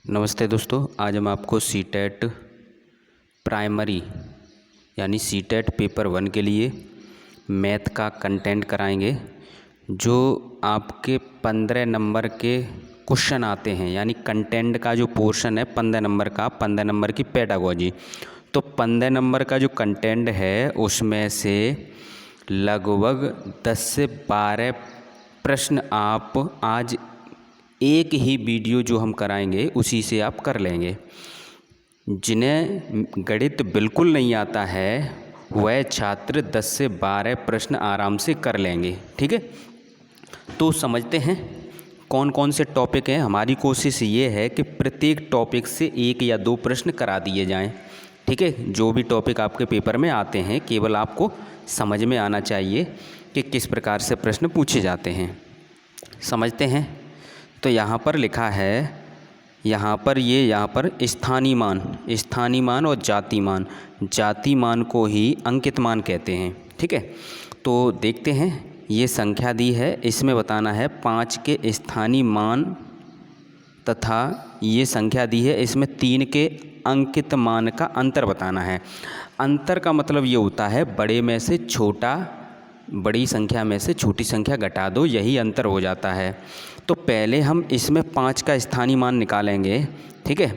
नमस्ते दोस्तों, आज हम आपको सीटेट प्राइमरी यानी सीटेट पेपर 1 के लिए मैथ का कंटेंट कराएंगे। जो आपके 15 नंबर के क्वेश्चन आते हैं, यानी कंटेंट का जो पोर्शन है 15 नंबर का, 15 नंबर की पेडागोजी। तो 15 नंबर का जो कंटेंट है उसमें से लगभग 10 से 12 प्रश्न आप आज एक ही वीडियो जो हम कराएंगे उसी से आप कर लेंगे। जिन्हें गणित बिल्कुल नहीं आता है वह छात्र 10 से 12 प्रश्न आराम से कर लेंगे। ठीक है, तो समझते हैं कौन कौन से टॉपिक हैं। हमारी कोशिश ये है कि प्रत्येक टॉपिक से 1 या 2 प्रश्न करा दिए जाएं। ठीक है, जो भी टॉपिक आपके पेपर में आते हैं केवल आपको समझ में आना चाहिए कि किस प्रकार से प्रश्न पूछे जाते हैं। समझते हैं। तो यहाँ पर लिखा है, यहाँ पर स्थानीय मान और जाति मान को ही अंकित मान कहते हैं। ठीक है, तो देखते हैं। ये संख्या दी है, इसमें बताना है 5 के स्थानीय मान तथा ये संख्या दी है, इसमें 3 के अंकित मान का अंतर बताना है। अंतर का मतलब ये होता है बड़े में से छोटा, बड़ी संख्या में से छोटी संख्या घटा दो, यही अंतर हो जाता है। तो पहले हम इसमें 5 का स्थानीय मान निकालेंगे। ठीक है,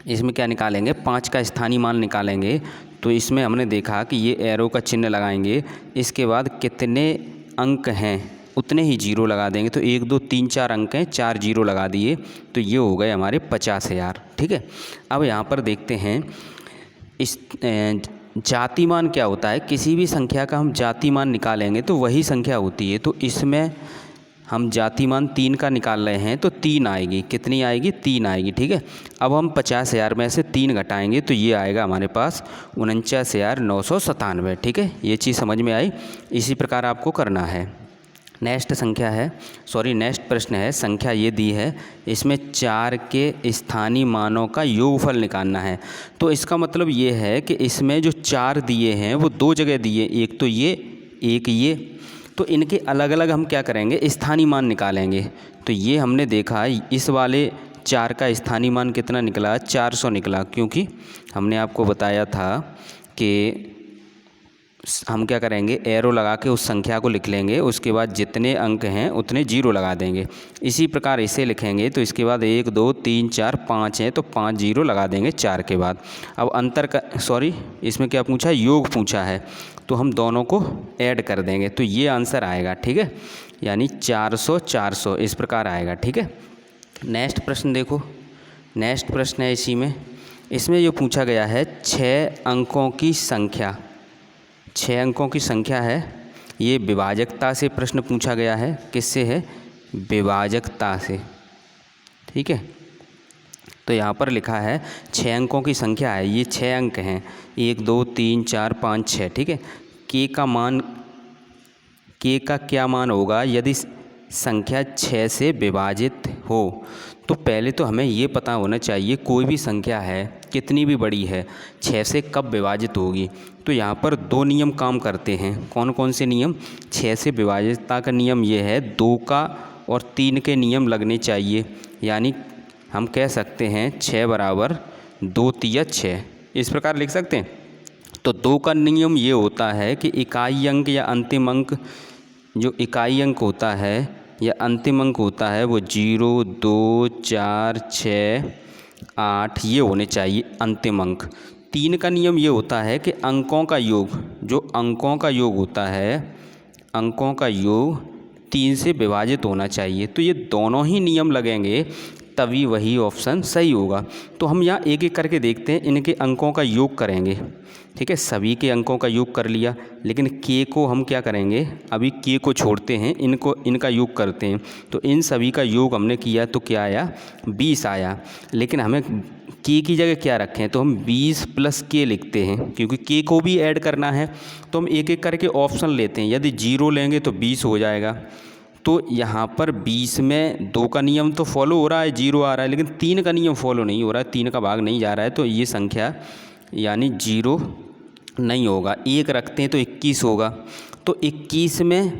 इसमें क्या निकालेंगे? 5 का स्थानीय मान निकालेंगे। तो इसमें हमने देखा कि ये एरो का चिन्ह लगाएंगे, इसके बाद कितने अंक हैं उतने ही जीरो लगा देंगे। तो 1 2 3 4 अंक हैं, 4 जीरो लगा दिए, तो ये हो गए हमारे 50,000। ठीक है, अब यहाँ पर देखते हैं इस जातिमान क्या होता है। किसी भी संख्या का हम जातिमान निकालेंगे तो वही संख्या होती है। तो इसमें हम जातिमान 3 का निकाल रहे हैं तो 3 आएगी। कितनी आएगी? 3 आएगी। ठीक है, अब हम 50,000 में से 3 घटाएंगे तो ये आएगा हमारे पास 49,997। ठीक है, ये चीज़ समझ में आई। इसी प्रकार आपको करना है। नेक्स्ट प्रश्न है, संख्या ये दी है, इसमें 4 के स्थानीय मानों का योगफल निकालना है। तो इसका मतलब ये है कि इसमें जो 4 दिए हैं वो 2 जगह दिए, एक तो ये, एक ये। तो इनके अलग अलग हम क्या करेंगे? स्थानीय मान निकालेंगे। तो ये हमने देखा, इस वाले 4 का स्थानीय मान कितना निकला? 400 निकला, क्योंकि हमने आपको बताया था कि हम क्या करेंगे? एरो लगा के उस संख्या को लिख लेंगे, उसके बाद जितने अंक हैं उतने जीरो लगा देंगे। इसी प्रकार इसे लिखेंगे तो इसके बाद 1 2 3 4 5 है तो 5 जीरो लगा देंगे 4 के बाद। अब अंतर का इसमें क्या पूछा है? योग पूछा है, तो हम दोनों को ऐड कर देंगे तो ये आंसर आएगा। ठीक है, यानी 400 400 इस प्रकार आएगा। ठीक है, नेक्स्ट प्रश्न देखो। नेक्स्ट प्रश्न है इसमें जो पूछा गया है 6 अंकों की संख्या, 6 अंकों की संख्या है। ये विभाजकता से प्रश्न पूछा गया है। किससे है? विभाजकता से। ठीक है, तो यहाँ पर लिखा है 6 अंकों की संख्या है, ये 6 अंक हैं, 1 2 3 4 5 6। ठीक है, के का क्या मान होगा यदि संख्या 6 से विभाजित हो? तो पहले तो हमें ये पता होना चाहिए कोई भी संख्या है कितनी भी बड़ी है 6 से कब विभाजित होगी। तो यहाँ पर 2 नियम काम करते हैं। कौन कौन से नियम? 6 से विभाजितता का नियम ये है, 2 का और 3 के नियम लगने चाहिए। यानी हम कह सकते हैं 6 बराबर 2 तिया 6, इस प्रकार लिख सकते हैं। तो 2 का नियम ये होता है कि इकाई अंक या अंतिम अंक, जो इकाई अंक होता है या अंतिम अंक होता है वो 0 2 4 6 8 ये होने चाहिए अंतिम अंक। 3 का नियम ये होता है कि अंकों का योग, जो अंकों का योग होता है, अंकों का योग 3 से विभाजित होना चाहिए। तो ये दोनों ही नियम लगेंगे तभी वही ऑप्शन सही होगा। तो हम यहाँ एक एक करके देखते हैं, इनके अंकों का योग करेंगे। ठीक है, सभी के अंकों का योग कर लिया, लेकिन के को हम क्या करेंगे? अभी के को छोड़ते हैं, इनका योग करते हैं। तो इन सभी का योग हमने किया तो क्या आया? 20 आया। लेकिन हमें के की जगह क्या रखें? तो हम 20 प्लस के लिखते हैं, क्योंकि के को भी ऐड करना है। तो हम एक एक करके ऑप्शन लेते हैं। यदि 0 लेंगे तो 20 हो जाएगा। तो यहाँ पर 20 में 2 का नियम तो फॉलो हो रहा है, 0 आ रहा है, लेकिन 3 का नियम फॉलो नहीं हो रहा है, 3 का भाग नहीं जा रहा है। तो ये संख्या यानी 0 नहीं होगा। 1 रखते हैं तो 21 होगा। तो 21 में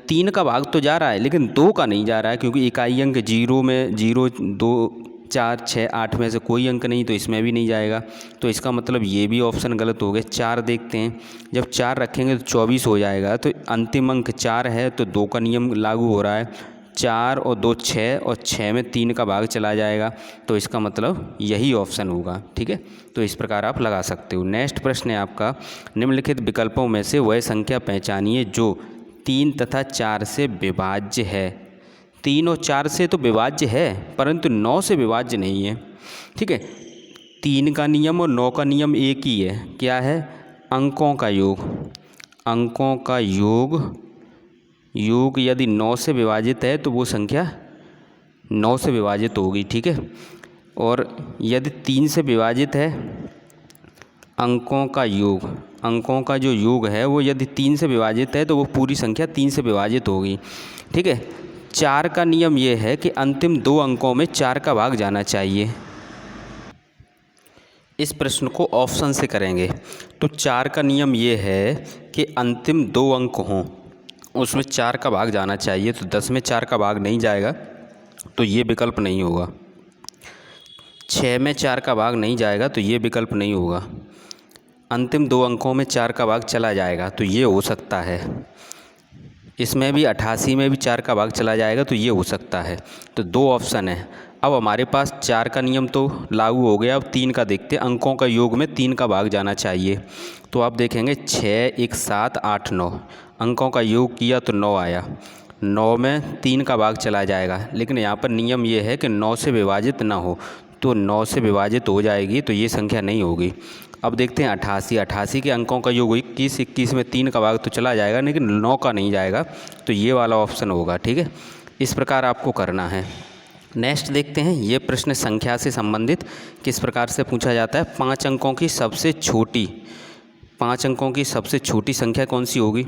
3 का भाग तो जा रहा है लेकिन 2 का नहीं जा रहा है, क्योंकि इकाई अंक 0 में 0 2 4, 6, 8 में से कोई अंक नहीं तो इसमें भी नहीं जाएगा, तो इसका मतलब ये भी ऑप्शन गलत हो गया। 4 देखते हैं, जब 4 रखेंगे तो 24 हो जाएगा, तो अंतिम अंक 4 है तो 2 का नियम लागू हो रहा है। 4 और 2 6 और 6 में 3 का भाग चला जाएगा, तो इसका मतलब यही ऑप्शन होगा। ठीक है, तो इस प्रकार आप लगा सकते हो। नेक्स्ट प्रश्न है आपका, निम्नलिखित विकल्पों में से वह संख्या पहचानिए जो 3 तथा 4 से विभाज्य है। 3 और 4 से तो विभाज्य है परंतु 9 से विभाज्य नहीं है। ठीक है, 3 का नियम और 9 का नियम एक ही है। क्या है? अंकों का योग। अंकों का योग यदि 9 से विभाजित है तो वो संख्या 9 से विभाजित होगी। ठीक है, और यदि 3 से विभाजित है, अंकों का योग, अंकों का जो योग है वो यदि 3 से विभाजित है तो वो पूरी संख्या 3 से विभाजित होगी। ठीक है, 4 का नियम ये है कि अंतिम 2 अंकों में 4 का भाग जाना चाहिए। इस प्रश्न को ऑप्शन से करेंगे तो 4 का नियम ये है कि अंतिम 2 अंक हों उसमें 4 का भाग जाना चाहिए, तो 10 में 4 का भाग नहीं जाएगा तो ये विकल्प नहीं होगा। 6 में 4 का भाग नहीं जाएगा तो ये विकल्प नहीं होगा। अंतिम 2 अंकों में 4 का भाग चला जाएगा तो ये हो सकता है। इसमें भी 88 में भी 4 का भाग चला जाएगा तो ये हो सकता है। तो 2 ऑप्शन है। अब हमारे पास 4 का नियम तो लागू हो गया, अब 3 का देखते हैं। अंकों का योग में 3 का भाग जाना चाहिए, तो आप देखेंगे 6, 1, 7, 8, 9। अंकों का योग किया तो 9 आया, 9 में 3 का भाग चला जाएगा, लेकिन यहाँ पर नियम ये है कि 9 से विभाजित ना हो, तो 9 से विभाजित हो जाएगी तो ये संख्या नहीं होगी। अब देखते हैं 88। 88 के अंकों का योग 21, 21 में 3 का भाग तो चला जाएगा लेकिन 9 का नहीं जाएगा, तो ये वाला ऑप्शन होगा। ठीक है, इस प्रकार आपको करना है। नेक्स्ट देखते हैं, ये प्रश्न संख्या से संबंधित किस प्रकार से पूछा जाता है। 5 अंकों की सबसे छोटी संख्या कौन सी होगी?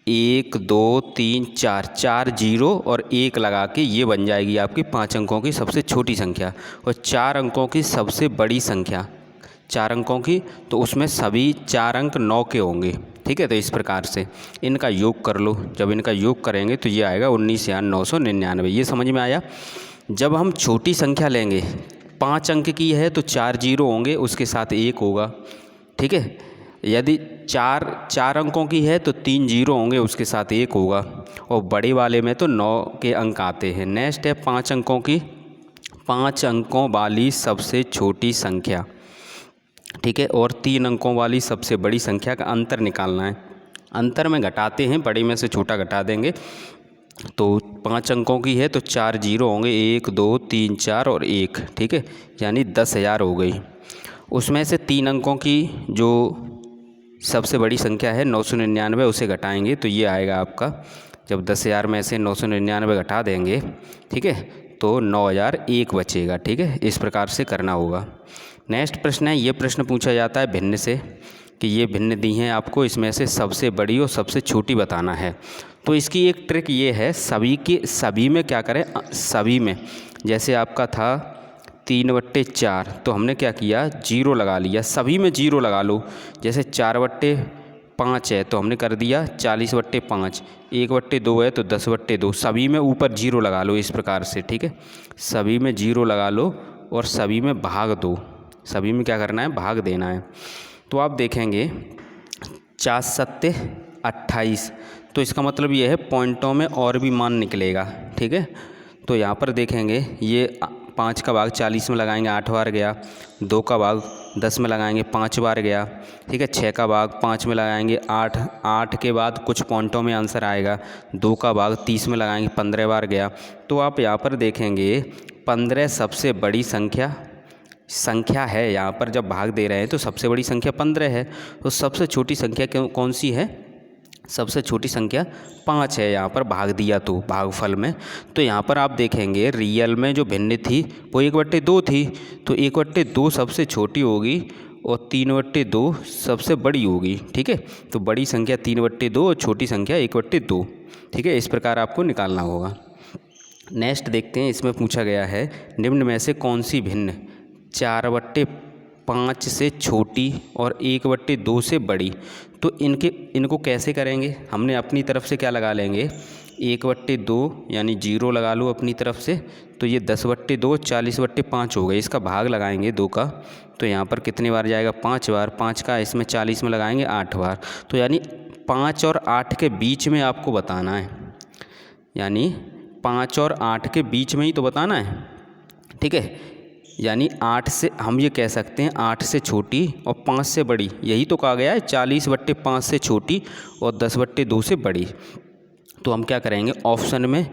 1, 2, 3, 4, 4 जीरो और 1 लगा के ये बन जाएगी आपकी 5 अंकों की सबसे छोटी संख्या। और 4 अंकों की सबसे बड़ी संख्या, 4 अंकों की, तो उसमें सभी 4 अंक 9 के होंगे। ठीक है, तो इस प्रकार से इनका योग कर लो। जब इनका योग करेंगे तो ये आएगा 19,999। ये समझ में आया। जब हम छोटी संख्या लेंगे, 5 अंक की है तो 4 जीरो होंगे, उसके साथ 1 होगा। ठीक है, यदि 4 अंकों की है तो 3 जीरो होंगे, उसके साथ 1 होगा। और बड़े वाले में तो 9 के अंक आते हैं। नेक्स्ट है 5 अंकों वाली सबसे छोटी संख्या। ठीक है, और 3 अंकों वाली सबसे बड़ी संख्या का अंतर निकालना है। अंतर में घटाते हैं, बड़ी में से छोटा घटा देंगे। तो 5 अंकों की है तो 4 जीरो होंगे, 1, 2, 3, 4 और 1। ठीक है, यानी 10,000 हो गई। उसमें से 3 अंकों की जो सबसे बड़ी संख्या है 999, उसे घटाएंगे तो ये आएगा आपका, जब 10,000 में से 999 घटा देंगे, ठीक है, तो 9,001 बचेगा। ठीक है, इस प्रकार से करना होगा। नेक्स्ट प्रश्न है, ये प्रश्न पूछा जाता है भिन्न से, कि ये भिन्न दी हैं आपको, इसमें से सबसे बड़ी और सबसे छोटी बताना है। तो इसकी एक ट्रिक ये है, सभी में क्या करें, सभी में जैसे आपका था 3/4, तो हमने क्या किया, 0 लगा लिया। सभी में 0 लगा लो। जैसे 4/5 है तो हमने कर दिया 40/5, 1/2 है तो 10/2, सभी में ऊपर 0 लगा लो इस प्रकार से। ठीक है, सभी में 0 लगा लो और सभी में भाग दो। सभी में क्या करना है, भाग देना है। तो आप देखेंगे 4 7 28, तो इसका मतलब ये है पॉइंटों में और भी मान निकलेगा। ठीक है, तो यहाँ पर देखेंगे ये 5 का भाग 40 में लगाएंगे, 8 बार गया। 2 का भाग 10 में लगाएंगे, 5 बार गया। ठीक है, 6 का भाग 5 में लगाएंगे, 8 के बाद कुछ पॉइंटों में आंसर आएगा। 2 का भाग 30 में लगाएंगे, 15 बार गया। तो आप यहाँ पर देखेंगे 15 सबसे बड़ी संख्या है। यहाँ पर जब भाग दे रहे हैं तो सबसे बड़ी संख्या 15 है। तो सबसे छोटी संख्या कौन सी है, सबसे छोटी संख्या 5 है। यहाँ पर भाग दिया तो भागफल में, तो यहाँ पर आप देखेंगे रियल में जो भिन्न थी वो 1/2 थी, तो 1/2 सबसे छोटी होगी और 3/2 सबसे बड़ी होगी। ठीक है, तो बड़ी संख्या 3/2 और छोटी संख्या 1/2। ठीक है, इस प्रकार आपको निकालना होगा। नेक्स्ट देखते हैं, इसमें पूछा गया है निम्न में से कौन सी भिन्न 4/5 से छोटी और 1/2 से बड़ी। तो इनको कैसे करेंगे, हमने अपनी तरफ से क्या लगा लेंगे, 1/2 यानी 0 लगा लो अपनी तरफ से, तो ये 10/2 40/5 हो गए। इसका भाग लगाएंगे 2 का, तो यहाँ पर कितने बार जाएगा, 5 बार। 5 का इसमें 40 में लगाएंगे 8 बार। तो यानी 5 और 8 के बीच में आपको बताना है, यानी 5 और 8 के बीच में ही तो बताना है, ठीक है। यानी 8 से हम ये कह सकते हैं 8 से छोटी और 5 से बड़ी, यही तो कहा गया है। 40/5 से छोटी और 10/2 से बड़ी। तो हम क्या करेंगे, ऑप्शन में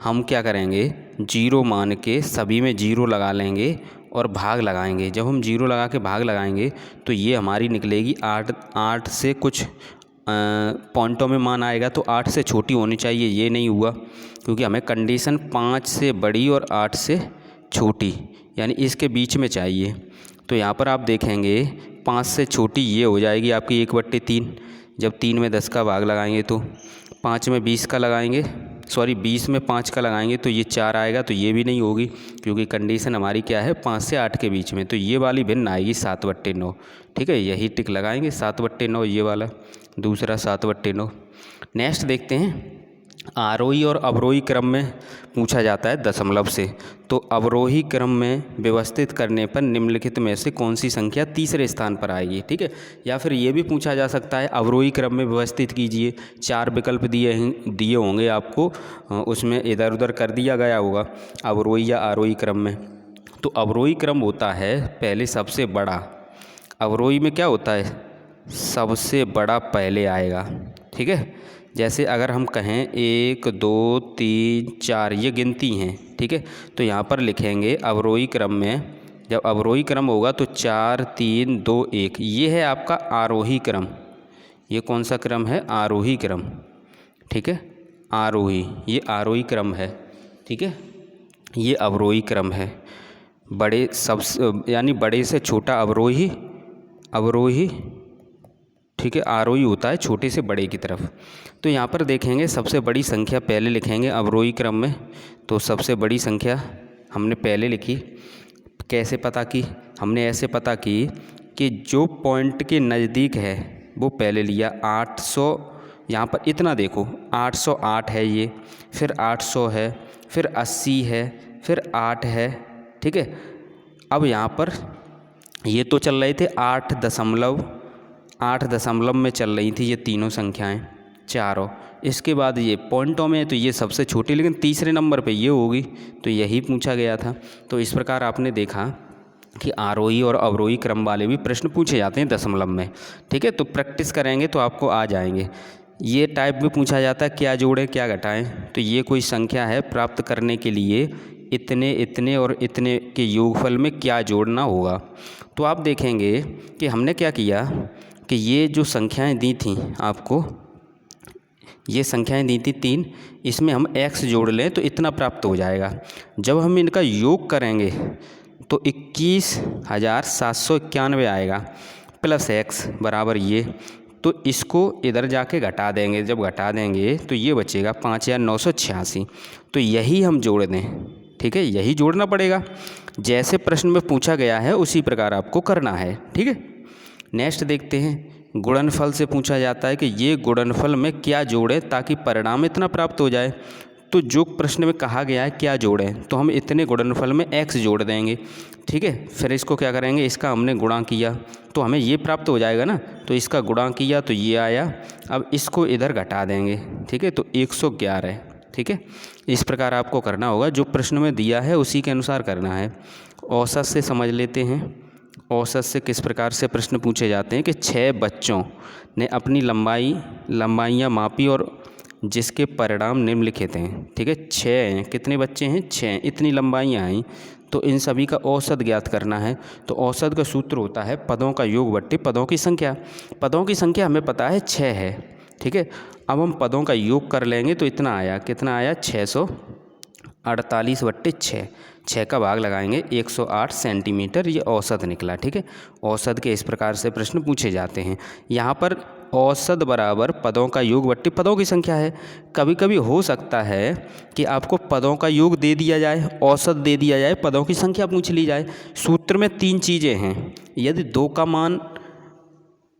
हम क्या करेंगे, 0 मान के सभी में 0 लगा लेंगे और भाग लगाएंगे। जब हम 0 लगा के भाग लगाएंगे तो ये हमारी निकलेगी 8 से कुछ पॉइंटों में मान आएगा, तो 8 से छोटी होनी चाहिए। ये नहीं हुआ क्योंकि हमें कंडीशन 5 से बड़ी और 8 से छोटी, यानी इसके बीच में चाहिए। तो यहाँ पर आप देखेंगे 5 से छोटी ये हो जाएगी आपकी 1/3। जब 3 में 10 का भाग लगाएंगे तो 5 में 20 का लगाएंगे, 20 में 5 का लगाएंगे तो ये 4 आएगा। तो ये भी नहीं होगी क्योंकि कंडीशन हमारी क्या है, 5 से 8 के बीच में। तो ये वाली भिन्न आएगी 7/9, ठीक है। यही टिक लगाएंगे 7/9, ये वाला दूसरा 7/9। नेक्स्ट देखते हैं, आरोही और अवरोही क्रम में पूछा जाता है दशमलव से। तो अवरोही क्रम में व्यवस्थित करने पर निम्नलिखित में से कौन सी संख्या तीसरे स्थान पर आएगी, ठीक है। या फिर ये भी पूछा जा सकता है, अवरोही क्रम में व्यवस्थित कीजिए। 4 विकल्प दिए होंगे आपको, उसमें इधर उधर कर दिया गया होगा अवरोही या आरोही क्रम में। तो अवरोही क्रम होता है पहले सबसे बड़ा, अवरोही में क्या होता है, सबसे बड़ा पहले आएगा, ठीक है। जैसे अगर हम कहें 1 2 3 4 ये गिनती हैं, ठीक है। तो यहाँ पर लिखेंगे अवरोही क्रम में, जब अवरोही क्रम होगा तो 4 3 2 1, ये है आपका आरोही क्रम। ये कौन सा क्रम है, आरोही क्रम, ठीक है। आरोही, ये आरोही क्रम है, ठीक है। ये अवरोही क्रम है। बड़े यानी बड़े से छोटा अवरोही, ठीक है। आरोही होता है छोटे से बड़े की तरफ। तो यहाँ पर देखेंगे सबसे बड़ी संख्या पहले लिखेंगे अवरोही क्रम में। तो सबसे बड़ी संख्या हमने पहले लिखी। कैसे पता की, हमने ऐसे पता की कि जो पॉइंट के नज़दीक है वो पहले लिया। 800, यहाँ पर इतना देखो 808 है ये, फिर 800 है, फिर 80 है, फिर 8 है, ठीक है। अब यहाँ पर ये तो चल रहे थे 8 दशमलव में चल रही थी ये तीनों संख्याएं चारों। इसके बाद ये पॉइंटों में, तो ये सबसे छोटी, लेकिन तीसरे नंबर पे ये होगी, तो यही पूछा गया था। तो इस प्रकार आपने देखा कि आरोही और अवरोही क्रम वाले भी प्रश्न पूछे जाते हैं दशमलव में, ठीक है। तो प्रैक्टिस करेंगे तो आपको आ जाएंगे। ये टाइप में पूछा जाता है क्या जोड़ें क्या घटाएं। तो ये कोई संख्या है, प्राप्त करने के लिए इतने इतने और इतने के योगफल में क्या जोड़ना होगा। तो आप देखेंगे कि हमने क्या किया कि ये जो संख्याएं दी थी आपको, ये संख्याएं दी थी 3, इसमें हम x जोड़ लें तो इतना प्राप्त हो जाएगा। जब हम इनका योग करेंगे तो 21,791 आएगा, प्लस x बराबर ये। तो इसको इधर जाके घटा देंगे, जब घटा देंगे तो ये बचेगा 5,986। तो यही हम जोड़ दें, ठीक है। यही जोड़ना पड़ेगा, जैसे प्रश्न में पूछा गया है उसी प्रकार आपको करना है, ठीक है। नेक्स्ट देखते हैं, गुणनफल से पूछा जाता है कि ये गुणनफल में क्या जोड़ें ताकि परिणाम इतना प्राप्त हो जाए। तो जो प्रश्न में कहा गया है क्या जोड़ें, तो हम इतने गुणनफल में x जोड़ देंगे, ठीक है। फिर इसको क्या करेंगे, इसका हमने गुणा किया तो हमें ये प्राप्त हो जाएगा ना। तो इसका गुणा किया तो ये आया। अब इसको इधर घटा देंगे, ठीक है, तो 111, ठीक है। इस प्रकार आपको करना होगा, जो प्रश्न में दिया है उसी के अनुसार करना है। औसत से समझ लेते हैं। औसत से किस प्रकार से प्रश्न पूछे जाते हैं कि 6 बच्चों ने अपनी लंबाइयाँ मापी और जिसके परिणाम निम्नलिखित हैं, ठीक है। 6 हैं, कितने बच्चे हैं, 6, इतनी लंबाइयाँ आई। तो इन सभी का औसत ज्ञात करना है। तो औसत का सूत्र होता है पदों का योग बट्टे पदों की संख्या। पदों की संख्या हमें पता है 6 है, ठीक है। अब हम पदों का योग कर लेंगे तो इतना आया, कितना आया, 648/6। 6 का भाग लगाएंगे 108 सेंटीमीटर, ये औसत निकला, ठीक है। औसत के इस प्रकार से प्रश्न पूछे जाते हैं। यहाँ पर औसत बराबर पदों का योग बट्टे पदों की संख्या है। कभी कभी हो सकता है कि आपको पदों का योग दे दिया जाए, औसत दे दिया जाए, पदों की संख्या पूछ ली जाए। सूत्र में 3 चीज़ें हैं। यदि 2 का मान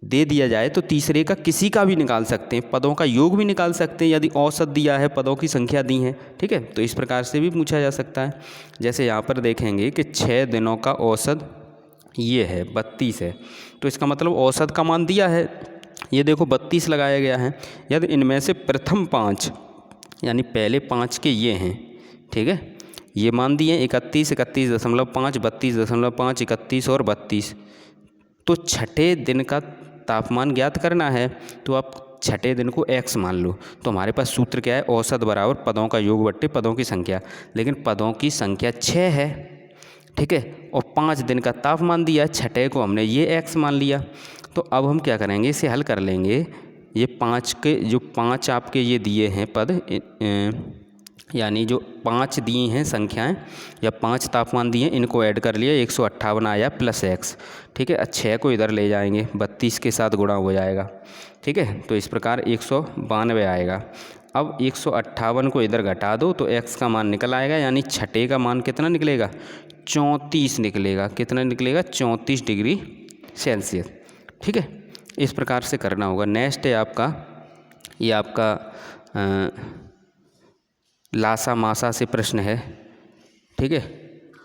दे दिया जाए तो तीसरे का किसी का भी निकाल सकते हैं, पदों का योग भी निकाल सकते हैं यदि औसत दिया है, पदों की संख्या दी है, ठीक है। तो इस प्रकार से भी पूछा जा सकता है। जैसे यहाँ पर देखेंगे कि 6 दिनों का औसत ये है 32 है, तो इसका मतलब औसत का मान दिया है, ये देखो 32 लगाया गया है। यदि इनमें से प्रथम 5 यानी पहले 5 के ये हैं, ठीक है, ये मान दिए 31, 31.5, 32.5, 31 और 32, तो छठे दिन का तापमान ज्ञात करना है, तो आप छठे दिन को x मान लो। तो हमारे पास सूत्र क्या है, औसत बराबर पदों का योग बट्टे पदों की संख्या, लेकिन पदों की संख्या 6 है, ठीक है, और 5 दिन का तापमान दिया, छठे को हमने ये x मान लिया। तो अब हम क्या करेंगे, इसे हल कर लेंगे। ये 5 के जो 5 आपके ये दिए हैं पद, यानी जो 5 दिए हैं संख्याएं या 5 तापमान दिए, इनको ऐड कर लिया, 158 आया प्लस x, ठीक है। 6 को इधर ले जाएंगे, 32 के साथ गुणा हो जाएगा, ठीक है। तो इस प्रकार 192 आएगा। अब 158 को इधर घटा दो तो x का मान निकल आएगा, यानी छठे का मान कितना निकलेगा, 34 निकलेगा। कितना निकलेगा, 34 डिग्री सेल्सियस, ठीक है। इस प्रकार से करना होगा। नेक्स्ट है आपका, ये आपका लासा मासा से प्रश्न है, ठीक है।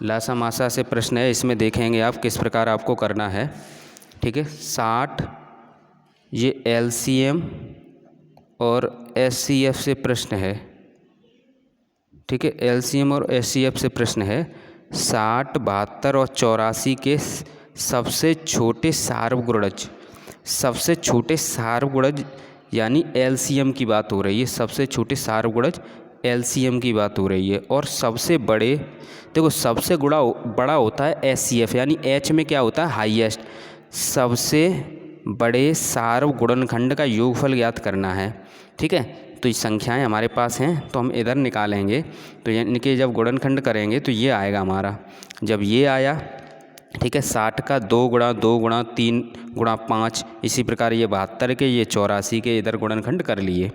लासा मासा से प्रश्न है, इसमें देखेंगे आप किस प्रकार आपको करना है, ठीक है। 60 ये LCM और SCF से प्रश्न है, ठीक है। LCM और SCF से प्रश्न है। 60, 72 और 84 के सबसे छोटे सार्वगुणज, सबसे छोटे सार्वगुणज यानी LCM की बात हो रही है, सबसे छोटे सार्वगुणज LCM की बात हो रही है। और सबसे बड़े, देखो सबसे बड़ा होता है SCF, यानी H में क्या होता है, हाईएस्ट। सबसे बड़े सार्वगुणनखंड का योगफल ज्ञात करना है, ठीक है। तो ये संख्याएं हमारे पास हैं, तो हम इधर निकालेंगे, तो इनके जब गुणनखंड करेंगे तो ये आएगा हमारा। जब ये आया, ठीक है, 60 का 2 गुणा 2 गुणा 3 गुणा 5, इसी प्रकार ये 72 के, ये 84 के इधर गुणनखंड कर लिए।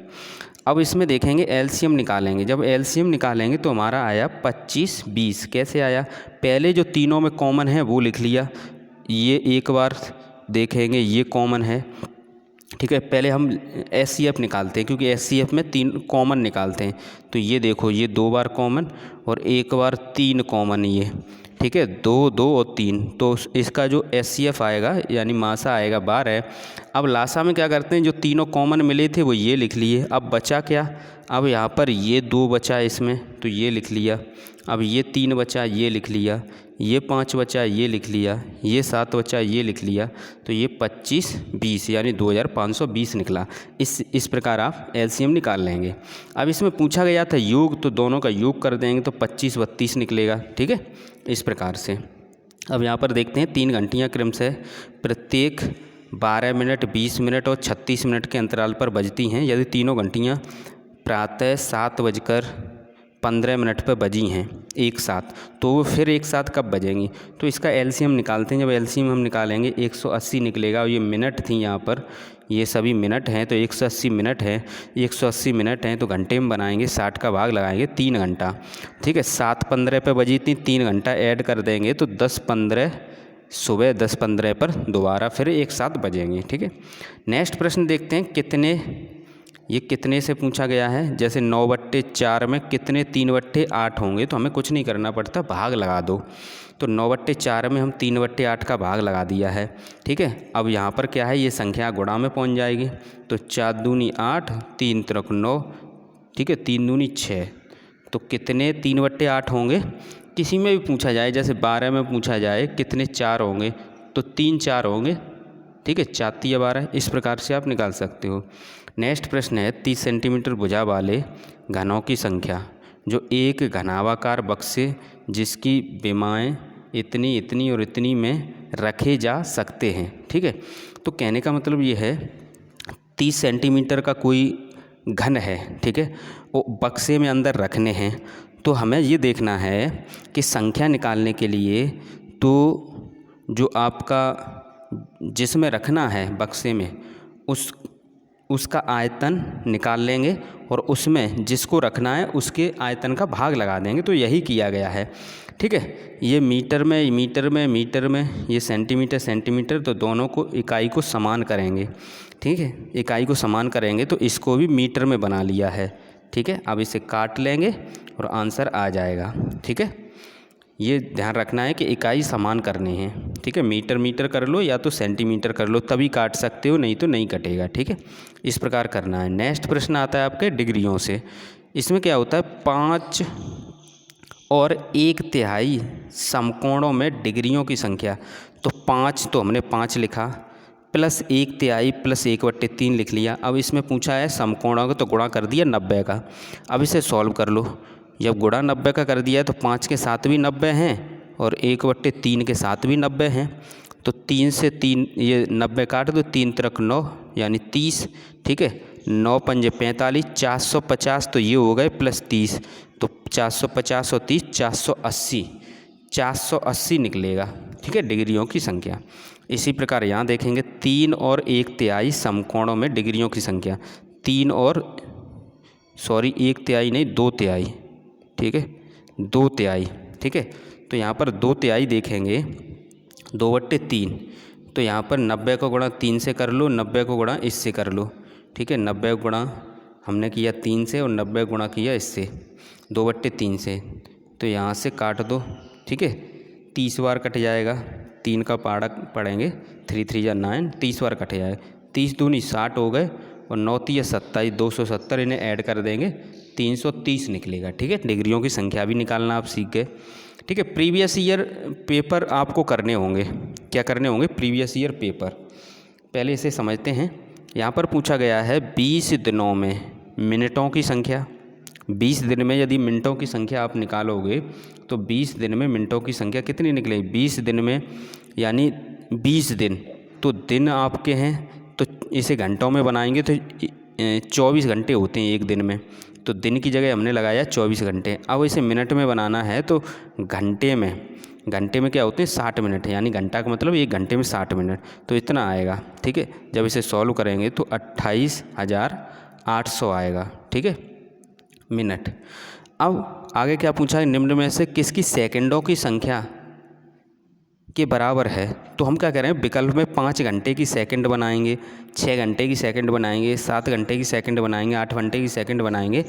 अब इसमें देखेंगे LCM निकालेंगे। जब LCM निकालेंगे तो हमारा आया 25, 20। कैसे आया, पहले जो तीनों में कॉमन है वो लिख लिया, ये एक बार देखेंगे ये कॉमन है, ठीक है। पहले हम SCF निकालते हैं, क्योंकि SCF में 3 कॉमन निकालते हैं। तो ये देखो, ये 2 बार कॉमन और एक बार 3 कॉमन, ये ठीक है, 2, 2 और 3, तो इसका जो SCF आएगा यानी मासा आएगा 12। अब लासा में क्या करते हैं, जो तीनों कॉमन मिले थे वो ये लिख लिए। अब बचा क्या, अब यहाँ पर ये 2 बचा इसमें, तो ये लिख लिया। अब ये 3 बचा, ये लिख लिया। ये 5 बचा, ये लिख लिया। ये 7 बचा, ये लिख लिया। तो ये 25, 20 यानी 2520 निकला। इस प्रकार आप LCM निकाल लेंगे। अब इसमें पूछा गया था योग, तो दोनों का योग कर देंगे तो 25, 32 निकलेगा, ठीक है, इस प्रकार से। अब यहाँ पर देखते हैं 3 घंटियाँ क्रम से प्रत्येक 12 मिनट, 20 मिनट और 36 मिनट के अंतराल पर बजती हैं। यदि तीनों घंटियाँ प्रातः 7:15 पर बजी हैं एक साथ, तो वो फिर एक साथ कब बजेंगी, तो इसका LCM निकालते हैं। जब LCM हम निकालेंगे 180 निकलेगा, और ये मिनट थी यहाँ पर, ये सभी मिनट हैं, तो 180 मिनट है, 180 मिनट हैं तो घंटे में बनाएंगे, 60 का भाग लगाएंगे 3 घंटा, ठीक है। 7:15 पे बजी थी, 3 घंटा ऐड कर देंगे तो 10:15 सुबह 10:15 पर दोबारा फिर एक साथ बजेंगे, ठीक है। नेक्स्ट प्रश्न देखते हैं, कितने, ये कितने से पूछा गया है। जैसे 9/4 में कितने 3/8 होंगे, तो हमें कुछ नहीं करना पड़ता, भाग लगा दो। तो 9/4 में हम 3/8 का भाग लगा दिया है, ठीक है। अब यहाँ पर क्या है, ये संख्या गुणा में पहुँच जाएगी, तो 4 दूनी 8, 3 त्रिक 9, ठीक है, 3 दूनी 6। तो कितने 3/8 होंगे, किसी में भी पूछा जाए, जैसे 12 में पूछा जाए कितने 4 होंगे, तो 3 4 होंगे, ठीक है, 4 3 12, इस प्रकार से आप निकाल सकते हो। नेक्स्ट प्रश्न है, 30 सेंटीमीटर भुजा वाले घनों की संख्या जो एक घनावाकार बक्से जिसकी विमाएँ इतनी इतनी और इतनी में रखे जा सकते हैं, ठीक है। तो कहने का मतलब ये है, 30 सेंटीमीटर का कोई घन है, ठीक है, वो बक्से में अंदर रखने हैं। तो हमें ये देखना है कि संख्या निकालने के लिए, तो जो आपका जिसमें रखना है बक्से में, उसका आयतन निकाल लेंगे और उसमें जिसको रखना है उसके आयतन का भाग लगा देंगे। तो यही किया गया है, ठीक है। ये मीटर में ये सेंटीमीटर, तो दोनों को इकाई को समान करेंगे, ठीक है। इकाई को समान करेंगे तो इसको भी मीटर में बना लिया है, ठीक है। अब इसे काट लेंगे और आंसर आ जाएगा, ठीक है। ये ध्यान रखना है कि इकाई समान करनी है, ठीक है। मीटर कर लो या तो सेंटीमीटर कर लो, तभी काट सकते हो, नहीं तो नहीं कटेगा, ठीक है। इस प्रकार करना है। नेक्स्ट प्रश्न आता है आपके डिग्रियों से। इसमें क्या होता है, 5 और 1/3 समकोणों में डिग्रियों की संख्या। तो 5 तो हमने 5 लिखा, प्लस 1/3 प्लस 1/3 लिख लिया। अब इसमें पूछा है समकोणों का, तो गुणा कर दिया 90 का। अब इसे सॉल्व कर लो। जब गुणा 90 का कर दिया है तो 5 के साथ भी 90 हैं और 1/3 के साथ भी 90 हैं। तो 3 से 3 ये 90 काट दो, 3 त्रिक 9 यानी 30, ठीक है। 9 पंजे 45, 450 तो ये हो गए प्लस 30, तो 450 और 30 480 निकलेगा, ठीक है, डिग्रियों की संख्या। इसी प्रकार यहाँ देखेंगे 3 और 1/3 समकोणों में डिग्रियों की संख्या। 1/3 नहीं 2/3, ठीक है, 2/3, ठीक है। तो यहाँ पर 2/3 देखेंगे 2/3, तो यहाँ पर 90 को गुणा 3 से कर लो, 90 को गुणा इससे कर लो, ठीक है। 90 गुणा हमने किया 3 से और 90 गुणा किया इससे 2/3 से, तो यहाँ से काट दो, ठीक है। 30 बार कट जाएगा, 3 का पाड़ा पढ़ेंगे, 3 3 या 9, 30 बार कट जाएगा। 30 दूनी 60 हो गए और 9 3 27, 270, इन्हें ऐड कर देंगे 330 निकलेगा, ठीक है। डिग्रियों की संख्या भी निकालना आप सीख गए, ठीक है। प्रीवियस ईयर पेपर आपको करने होंगे, क्या करने होंगे, प्रीवियस ईयर पेपर। पहले इसे समझते हैं। यहाँ पर पूछा गया है 20 दिनों में मिनटों की संख्या। 20 दिन में यदि मिनटों की संख्या आप निकालोगे तो 20 दिन में मिनटों की संख्या कितनी निकलेगी, 20 दिन में यानी 20 दिन, तो दिन आपके हैं तो इसे घंटों में बनाएंगे तो 24 घंटे होते हैं एक दिन में, तो दिन की जगह हमने लगाया 24 घंटे। अब इसे मिनट में बनाना है तो घंटे में क्या होते हैं 60 मिनट, यानी घंटा का मतलब 1 घंटे में 60 मिनट, तो इतना आएगा, ठीक है। जब इसे सॉल्व करेंगे तो 28,800 आएगा, ठीक है, मिनट। अब आगे क्या पूछा है, निम्न में से किसकी सेकंडों की संख्या के बराबर है। तो हम क्या करें, विकल्प में 5 घंटे की सेकंड बनाएंगे, 6 घंटे की सेकंड बनाएंगे, 7 घंटे की सेकंड बनाएंगे, 8 घंटे की सेकंड बनाएंगे।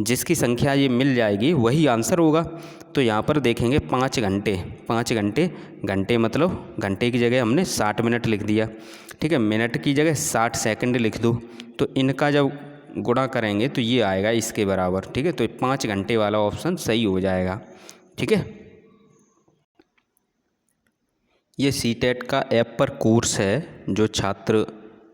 जिसकी संख्या ये मिल जाएगी वही आंसर होगा। तो यहाँ पर देखेंगे 5 घंटे, घंटे मतलब घंटे की जगह हमने 60 मिनट लिख दिया, ठीक है। मिनट की जगह 60 सेकंड लिख दो, तो इनका जब गुणा करेंगे तो ये आएगा इसके बराबर, ठीक है। तो 5 घंटे वाला ऑप्शन सही हो जाएगा, ठीक है। ये सीटेट का ऐप पर कोर्स है, जो छात्र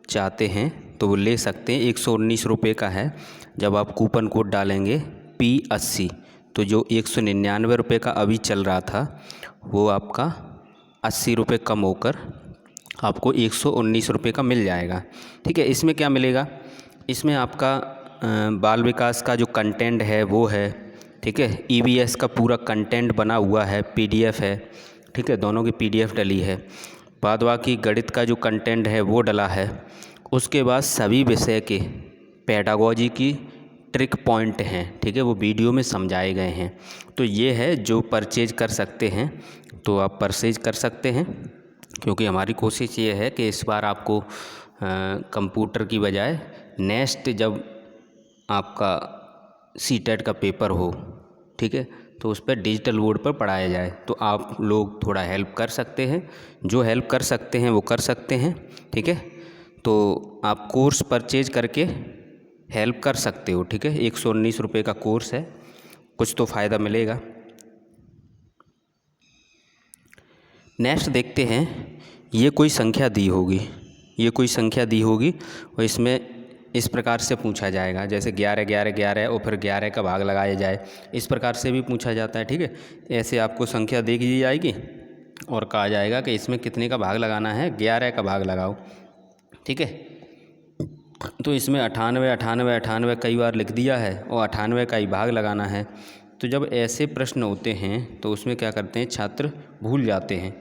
चाहते हैं तो वो ले सकते हैं। 119 रुपये का है। जब आप कूपन कोड डालेंगे P80, तो जो 199 रुपये का अभी चल रहा था वो आपका 80 रुपये कम होकर आपको 119 रुपये का मिल जाएगा, ठीक है। इसमें क्या मिलेगा, इसमें आपका बाल विकास का जो कंटेंट है वो है, ठीक है। EVS का पूरा कंटेंट बना हुआ है, PDF है, ठीक है, दोनों की PDF डली है। बाद बाकी गणित का जो कंटेंट है वो डला है। उसके बाद सभी विषय के पेडागोजी की ट्रिक पॉइंट हैं, ठीक है, वो वीडियो में समझाए गए हैं। तो ये है जो परचेज कर सकते हैं तो आप परचेज कर सकते हैं, क्योंकि हमारी कोशिश ये है कि इस बार आपको कंप्यूटर की बजाय नेक्स्ट जब आपका सीटेट का पेपर हो, ठीक है, तो उस पर डिजिटल बोर्ड पर पढ़ाया जाए। तो आप लोग थोड़ा हेल्प कर सकते हैं, जो हेल्प कर सकते हैं वो कर सकते हैं, ठीक है। तो आप कोर्स परचेज करके हेल्प कर सकते हो, ठीक है। 119 रुपये का कोर्स है, कुछ तो फ़ायदा मिलेगा। नेक्स्ट देखते हैं, ये कोई संख्या दी होगी और इसमें इस प्रकार से पूछा जाएगा, जैसे 11 11 11 और फिर 11 का भाग लगाया जाए, इस प्रकार से भी पूछा जाता है, ठीक है। ऐसे आपको संख्या दे दी जाएगी और कहा जाएगा कि इसमें कितने का भाग लगाना है, 11 का भाग लगाओ, ठीक है। तो इसमें 98 98 98 कई बार लिख दिया है और 98 का ही भाग लगाना है। तो जब ऐसे प्रश्न होते हैं तो उसमें क्या करते हैं, छात्र भूल जाते हैं,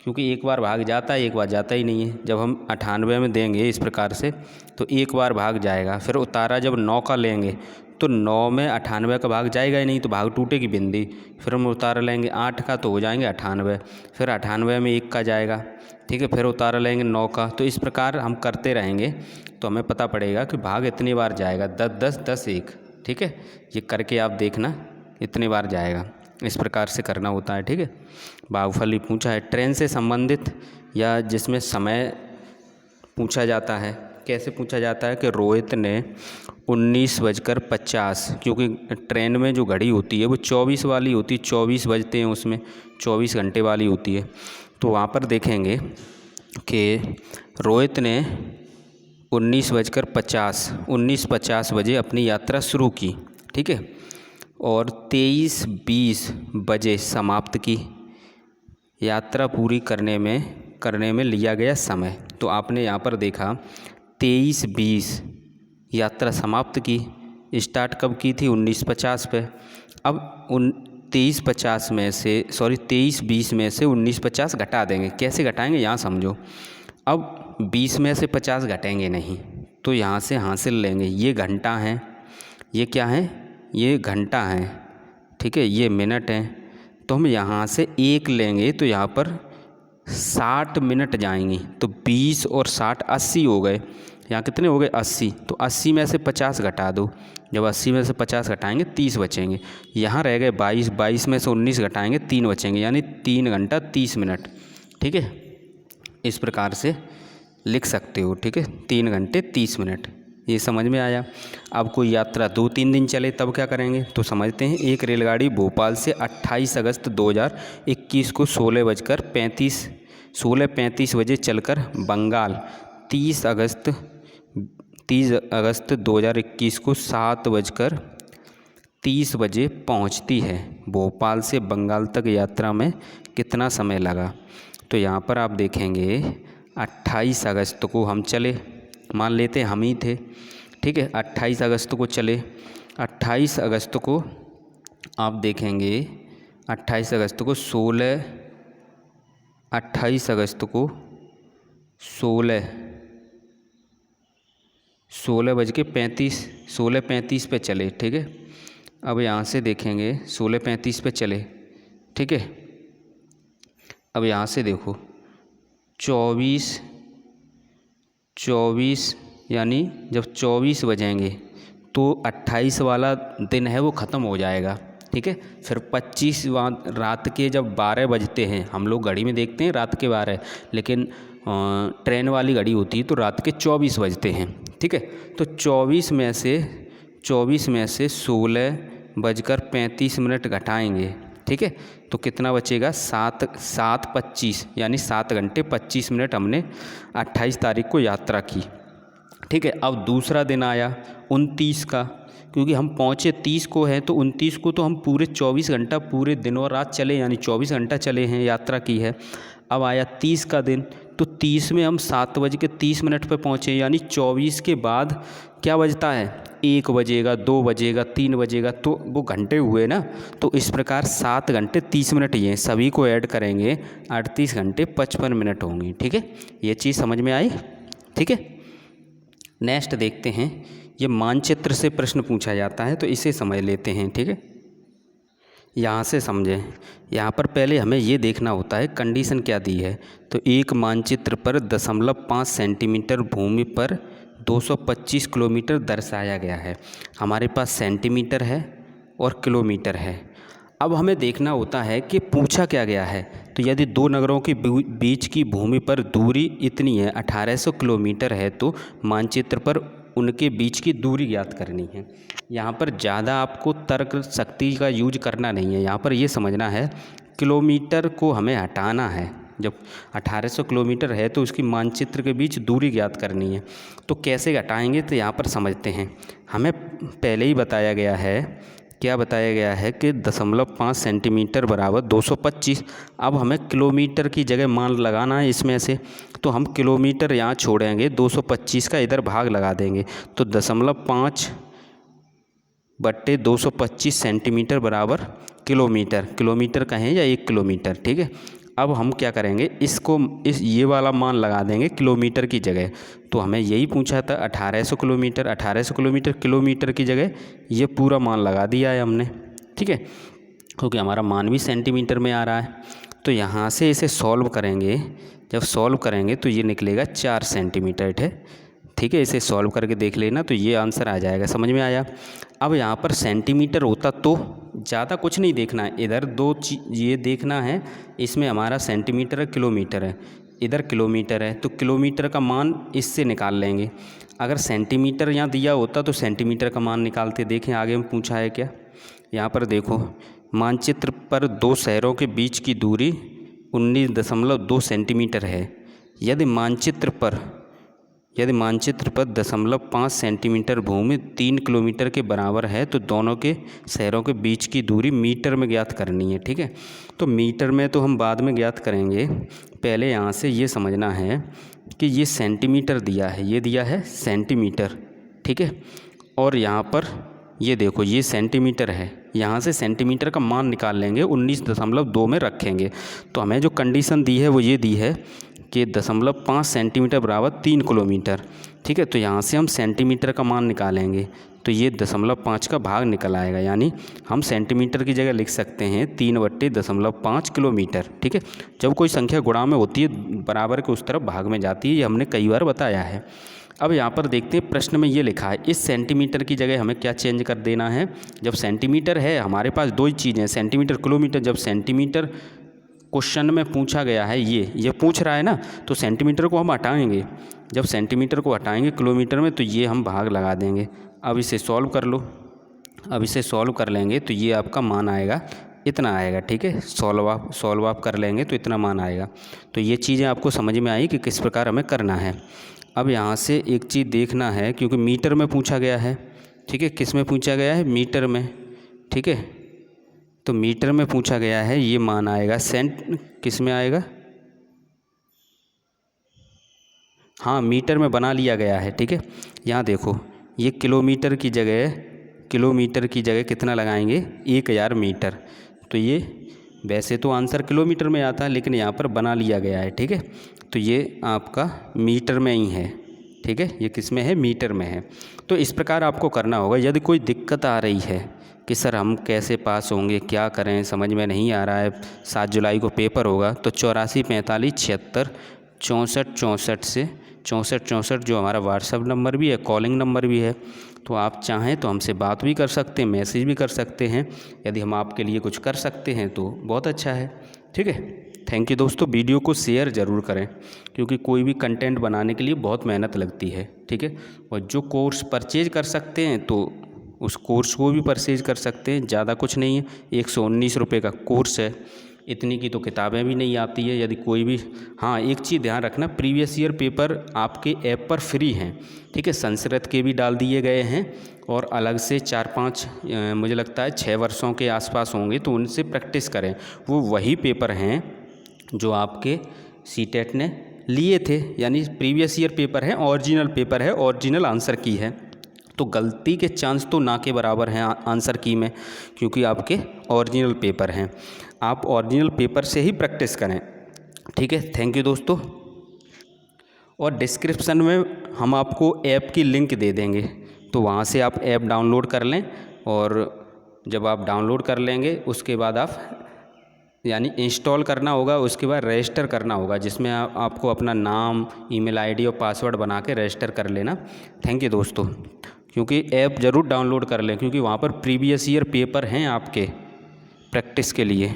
क्योंकि एक बार भाग जाता है, एक बार जाता ही नहीं है। जब हम 98 में देंगे इस प्रकार से तो एक बार भाग जाएगा, फिर उतारा जब 9 का लेंगे तो 9 में 98 का भाग जाएगा ही नहीं, तो भाग टूटेगी बिंदी। फिर हम उतार लेंगे 8 का, तो हो जाएंगे 98। फिर 98 में 1 का जाएगा, ठीक है, फिर उतार लेंगे 9 का। तो इस प्रकार हम करते रहेंगे तो हमें पता पड़ेगा कि भाग इतनी बार जाएगा, 10 10 10 1, ठीक है। ये करके आप देखना इतनी बार जाएगा, इस प्रकार से करना होता है, ठीक है। भागफल ही पूछा है ट्रेन से संबंधित या जिसमें समय पूछा जाता है। कैसे पूछा जाता है कि रोहित ने 19:50, क्योंकि ट्रेन में जो घड़ी होती है वो 24 वाली होती है, 24 बजते हैं उसमें, 24 घंटे वाली होती है। तो वहाँ पर देखेंगे कि रोहित ने 19:50 बजे अपनी यात्रा शुरू की, ठीक है, और 23:20 बजे समाप्त की। यात्रा पूरी करने में लिया गया समय, तो आपने यहाँ पर देखा 23:20 यात्रा समाप्त की। स्टार्ट कब की थी? 19:50 पे। अब 23:20 में से 19:50 घटा देंगे। कैसे घटाएंगे यहाँ समझो। अब 20 में से 50 घटेंगे नहीं, तो यहाँ से हासिल लेंगे। ये घंटा है, ये क्या है? ये घंटा है, ठीक है, ये मिनट है। तो हम यहाँ से 1 लेंगे तो यहाँ पर 60 मिनट जाएंगी। तो 20 और 60 80 हो गए। यहाँ कितने हो गए? 80। तो 80 में से 50 घटा दो। जब 80 में से 50 घटाएंगे 30 बचेंगे। यहाँ रह गए 22, 22 में से 19 घटाएंगे 3 बचेंगे, यानी 3 घंटा 30 मिनट, ठीक है। इस प्रकार से लिख सकते हो, ठीक है, 3 घंटे 30 मिनट। ये समझ में आया। अब कोई यात्रा 2-3 दिन चले तब क्या करेंगे, तो समझते हैं। एक रेलगाड़ी भोपाल से 28 अगस्त 2021 को 16:35 बजे चलकर बंगाल 30 अगस्त 2021 को 7:30 बजे पहुंचती है। भोपाल से बंगाल तक यात्रा में कितना समय लगा? तो यहाँ पर आप देखेंगे 28 अगस्त को हम चले, मान लेते हैं हम ही थे, ठीक है। 28 अगस्त को चले। 28 अगस्त को आप देखेंगे 28 अगस्त को 16:35 पे चले, ठीक है। अब यहाँ से देखेंगे 16:35 पे चले, ठीक है। अब यहाँ से देखो 24 यानी जब 24 बजेंगे तो 28 वाला दिन है वो ख़त्म हो जाएगा, ठीक है। फिर 25 रात के जब 12 बजते हैं, हम लोग घड़ी में देखते हैं रात के 12, लेकिन ट्रेन वाली घड़ी होती है तो रात के 24 बजते हैं, ठीक है। तो 24 में से 16:35 घटाएंगे, ठीक है, तो कितना बचेगा? 7:25 यानी 7 घंटे 25 मिनट हमने 28 तारीख को यात्रा की, ठीक है। अब दूसरा दिन आया 29 का, क्योंकि हम पहुँचे 30 को हैं, तो 29 को तो हम पूरे 24 घंटा पूरे दिन और रात चले, यानी 24 घंटा चले हैं, यात्रा की है। अब आया 30 का दिन, तो 30 में हम 7:30 पे पहुँचे, यानी 24 के बाद क्या बजता है? 1 बजेगा, 2 बजेगा, 3 बजेगा, तो वो घंटे हुए ना। तो इस प्रकार 7 घंटे 30 मिनट ये सभी को ऐड करेंगे 38 घंटे 55 मिनट होंगी, ठीक है। ये चीज़ समझ में आई, ठीक है। नेक्स्ट देखते हैं। ये मानचित्र से प्रश्न पूछा जाता है, तो इसे समझ लेते हैं, ठीक है। यहाँ से समझें। यहाँ पर पहले हमें ये देखना होता है कंडीशन क्या दी है। तो एक मानचित्र पर 0.5 सेंटीमीटर भूमि पर 225 किलोमीटर दर्शाया गया है। हमारे पास सेंटीमीटर है और किलोमीटर है। अब हमें देखना होता है कि पूछा क्या गया है। तो यदि दो नगरों के बीच की भूमि पर दूरी इतनी है, 1800 किलोमीटर है, तो मानचित्र पर उनके बीच की दूरी ज्ञात करनी है। यहाँ पर ज़्यादा आपको तर्क शक्ति का यूज करना नहीं है। यहाँ पर ये समझना है किलोमीटर को हमें हटाना है। जब 1800 किलोमीटर है तो उसकी मानचित्र के बीच दूरी ज्ञात करनी है। तो कैसे घटाएंगे, तो यहाँ पर समझते हैं। हमें पहले ही बताया गया है, क्या बताया गया है कि 0.5 सेंटीमीटर बराबर 225। अब हमें किलोमीटर की जगह मान लगाना है इसमें से, तो हम किलोमीटर यहाँ छोड़ेंगे, 225 का इधर भाग लगा देंगे। तो 0.5/225 सेंटीमीटर बराबर किलोमीटर। किलोमीटर कहें या 1 किलोमीटर, ठीक है। अब हम क्या करेंगे, इसको ये वाला मान लगा देंगे किलोमीटर की जगह। तो हमें यही पूछा था 1800 किलोमीटर, 1800 किलोमीटर किलोमीटर की जगह ये पूरा मान लगा दिया है हमने, ठीक है, क्योंकि हमारा मान भी सेंटीमीटर में आ रहा है। तो यहाँ से इसे सॉल्व करेंगे, जब सॉल्व करेंगे तो ये निकलेगा 4 सेंटीमीटर है, ठीक है। इसे सॉल्व करके देख लेना तो ये आंसर आ जाएगा, समझ में आया। अब यहाँ पर सेंटीमीटर होता तो ज़्यादा कुछ नहीं देखना है, इधर दो चीज़ ये देखना है, इसमें हमारा सेंटीमीटर है किलोमीटर है, इधर किलोमीटर है, तो किलोमीटर का मान इससे निकाल लेंगे। अगर सेंटीमीटर यहाँ दिया होता तो सेंटीमीटर का मान निकालते। देखें आगे में पूछा है क्या, यहाँ पर देखो, मानचित्र पर 2 शहरों के बीच की दूरी 19.2 सेंटीमीटर है। यदि मानचित्र पर 0.5 सेंटीमीटर भूमि 3 किलोमीटर के बराबर है तो दोनों के शहरों के बीच की दूरी मीटर में ज्ञात करनी है, ठीक है। तो मीटर में तो हम बाद में ज्ञात करेंगे, पहले यहाँ से ये समझना है कि ये सेंटीमीटर दिया है, ये दिया है सेंटीमीटर, ठीक है। और यहाँ पर ये देखो ये सेंटीमीटर है, यहाँ से सेंटीमीटर का मान निकाल लेंगे, 19.2 में रखेंगे। तो हमें जो कंडीशन दी है वो ये दी है कि 0.5 सेंटीमीटर बराबर 3 किलोमीटर, ठीक है। तो यहाँ से हम सेंटीमीटर का मान निकालेंगे तो ये 0.5 का भाग निकल आएगा, यानी हम सेंटीमीटर की जगह लिख सकते हैं 3/0.5 किलोमीटर, ठीक है। जब कोई संख्या गुणा में होती है बराबर के उस तरफ भाग में जाती है, ये हमने कई बार बताया है। अब यहाँ पर देखते हैं प्रश्न में ये लिखा है, इस सेंटीमीटर की जगह हमें क्या चेंज कर देना है। जब सेंटीमीटर है हमारे पास दो ही चीज़ें, सेंटीमीटर किलोमीटर। जब सेंटीमीटर क्वेश्चन में पूछा गया है, ये पूछ रहा है ना, तो सेंटीमीटर को हम हटाएंगे। जब सेंटीमीटर को हटाएंगे किलोमीटर में तो ये हम भाग लगा देंगे। अब इसे सॉल्व कर लो, अब इसे सॉल्व कर लेंगे तो ये आपका मान आएगा, इतना आएगा, ठीक है। सॉल्व आप कर लेंगे तो इतना मान आएगा। तो ये चीज़ें आपको समझ में आई कि किस प्रकार हमें करना है। अब यहाँ से एक चीज़ देखना है, क्योंकि मीटर में पूछा गया है, ठीक है। किस में पूछा गया है, मीटर में, ठीक है। तो मीटर में पूछा गया है, ये मान आएगा किस में आएगा, हाँ मीटर में बना लिया गया है, ठीक है। यहाँ देखो ये किलोमीटर की जगह कितना लगाएंगे, 1000 मीटर। तो ये वैसे तो आंसर किलोमीटर में आता है, लेकिन यहाँ पर बना लिया गया है, ठीक है। तो ये आपका मीटर में ही है, ठीक है। ये किस में है, मीटर में है। तो इस प्रकार आपको करना होगा। यदि कोई दिक्कत आ रही है कि सर हम कैसे पास होंगे, क्या करें, समझ में नहीं आ रहा है, 7 जुलाई को पेपर होगा, तो 84 45 76 64 64 से 64 जो हमारा व्हाट्सएप नंबर भी है, कॉलिंग नंबर भी है। तो आप चाहें तो हमसे बात भी कर सकते हैं, मैसेज भी कर सकते हैं। यदि हम आपके लिए कुछ कर सकते हैं तो बहुत अच्छा है, ठीक है। थैंक यू दोस्तों। वीडियो को शेयर ज़रूर करें, क्योंकि कोई भी कंटेंट बनाने के लिए बहुत मेहनत लगती है, ठीक है। और जो कोर्स परचेज कर सकते हैं तो उस कोर्स को भी परचेज कर सकते हैं, ज़्यादा कुछ नहीं है, 119 रुपये का कोर्स है, इतनी की तो किताबें भी नहीं आती है। यदि कोई भी, हाँ एक चीज़ ध्यान रखना, प्रीवियस ईयर पेपर आपके ऐप पर फ्री हैं, ठीक है। संस्कृत के भी डाल दिए गए हैं और अलग से 4-5 मुझे लगता है 6 वर्षों के आसपास होंगे, तो उनसे प्रैक्टिस करें। वो वही पेपर हैं जो आपके सीटेट ने लिए थे, यानी प्रीवियस ईयर पेपर है, ओरिजिनल पेपर है, ओरिजिनल आंसर की है। तो गलती के चांस तो ना के बराबर हैं आंसर की में, क्योंकि आपके ओरिजिनल पेपर हैं। आप ओरिजिनल पेपर से ही प्रैक्टिस करें, ठीक है। थैंक यू दोस्तों। और डिस्क्रिप्शन में हम आपको ऐप की लिंक दे देंगे, तो वहाँ से आप ऐप डाउनलोड कर लें। और जब आप डाउनलोड कर लेंगे उसके बाद आप यानी इंस्टॉल करना होगा, उसके बाद रजिस्टर करना होगा, जिसमें आपको अपना नाम, ईमेल आईडी और पासवर्ड बना के रजिस्टर कर लेना। थैंक यू दोस्तों। क्योंकि ऐप ज़रूर डाउनलोड कर लें, क्योंकि वहाँ पर प्रीवियस ईयर पेपर हैं आपके प्रैक्टिस के लिए।